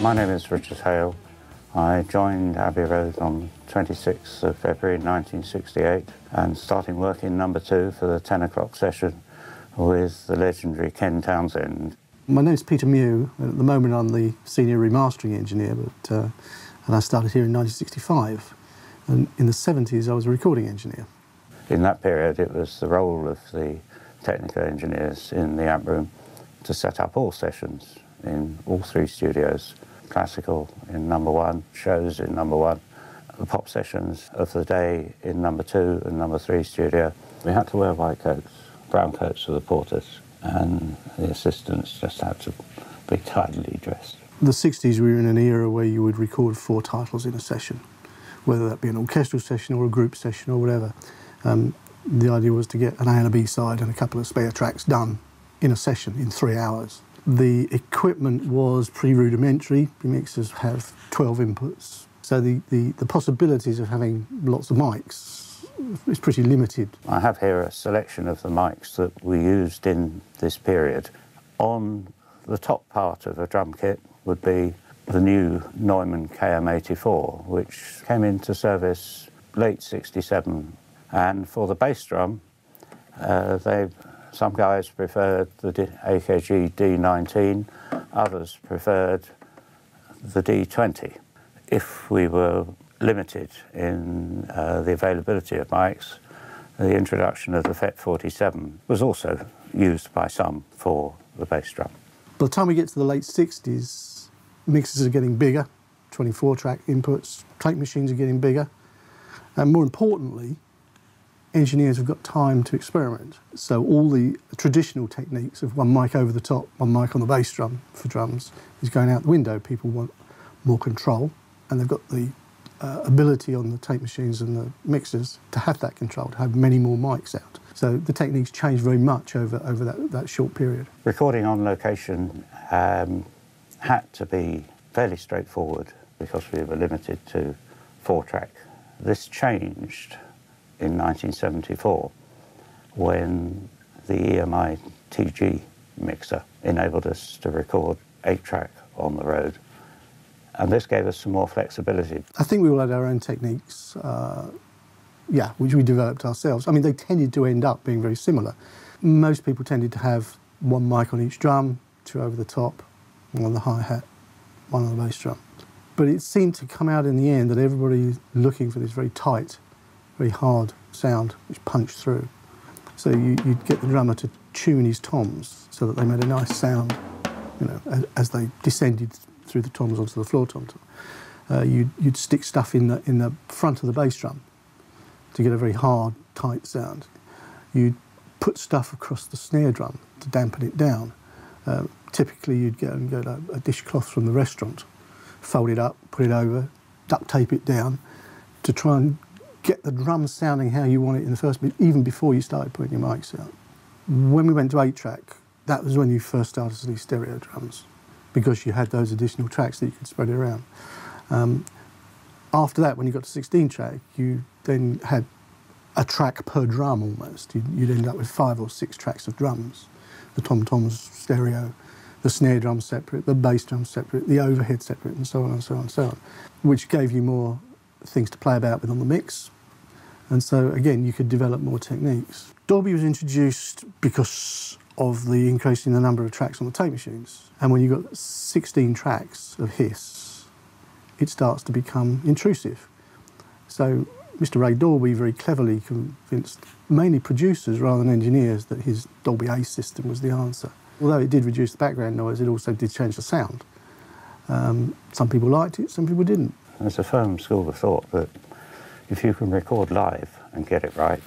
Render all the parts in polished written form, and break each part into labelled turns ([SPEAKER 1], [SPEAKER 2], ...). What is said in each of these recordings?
[SPEAKER 1] My name is Richard Hale. I joined Abbey Road on 26th of February 1968 and started working number 2 for the 10 o'clock session with the legendary Ken Townsend.
[SPEAKER 2] My name's Peter Mew. At the moment I'm the senior remastering engineer, and I started here in 1965. And in the 70s I was a recording engineer.
[SPEAKER 1] In that period it was the role of the technical engineers in the amp room to set up all sessions in all 3 studios. Classical in number 1, shows in number 1, the pop sessions of the day in number 2 and number 3 studio. We had to wear white coats, brown coats for the porters, and the assistants just had to be tidily dressed.
[SPEAKER 2] The 60s we were in an era where you would record 4 titles in a session, whether that be an orchestral session or a group session or whatever. The idea was to get an A and a B side and a couple of spare tracks done in a session in 3 hours. The equipment was pretty rudimentary. The mixers have 12 inputs, so the possibilities of having lots of mics is pretty limited.
[SPEAKER 1] I have here a selection of the mics that we used in this period. On the top part of a drum kit would be the new Neumann KM84, which came into service late 67. And for the bass drum, some guys preferred the AKG D19, others preferred the D20. If we were limited in the availability of mics, the introduction of the FET47 was also used by some for the bass drum.
[SPEAKER 2] By the time we get to the late 60s, mixers are getting bigger, 24-track inputs, tape machines are getting bigger, and more importantly, engineers have got time to experiment. So all the traditional techniques of one mic over the top, one mic on the bass drum for drums is going out the window. People want more control, and they've got the ability on the tape machines and the mixers to have that control, to have many more mics out. So the techniques changed very much over that short period. Recording
[SPEAKER 1] on location had to be fairly straightforward because we were limited to 4-track. This changed in 1974 when the EMI TG mixer enabled us to record 8-track on the road. And this gave us some more flexibility. I think we all had our own techniques, which we developed ourselves. I mean, they tended to end up being very similar. Most people tended to have 1 mic on each drum, 2 over the top, 1 on the hi-hat, 1 on the bass drum. But it seemed to come out in the end that everybody looking for this very tight, very hard sound which punched through. So you'd get the drummer to tune his toms so that they made a nice sound, as they descended through the toms onto the floor tom. You'd stick stuff in the front of the bass drum to get a very hard, tight sound. You'd put stuff across the snare drum to dampen it down. Typically you'd go and get a dishcloth from the restaurant, fold it up, put it over, duct tape it down to try and get the drum sounding how you want it in the first bit, even before you started putting your mics out. When we went to 8-track, that was when you first started to see stereo drums, because you had those additional tracks that you could spread around. After that, when you got to 16-track, you then had a track per drum almost. You'd end up with 5 or 6 tracks of drums. The tom-toms stereo, the snare drum separate, the bass drum separate, the overhead separate, and so on and so on and so on, which gave you more things to play about with on the mix. And so, again, you could develop more techniques. Dolby was introduced because of the increase in the number of tracks on the tape machines. And when you've got 16 tracks of hiss, it starts to become intrusive. So Mr. Ray Dolby very cleverly convinced mainly producers rather than engineers that his Dolby Ace system was the answer. Although it did reduce the background noise, it also did change the sound. Some people liked it, some people didn't. There's a firm school of thought that if you can record live and get it right,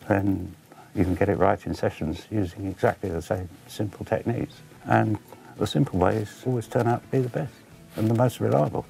[SPEAKER 1] then you can get it right in sessions using exactly the same simple techniques. And the simple ways always turn out to be the best and the most reliable.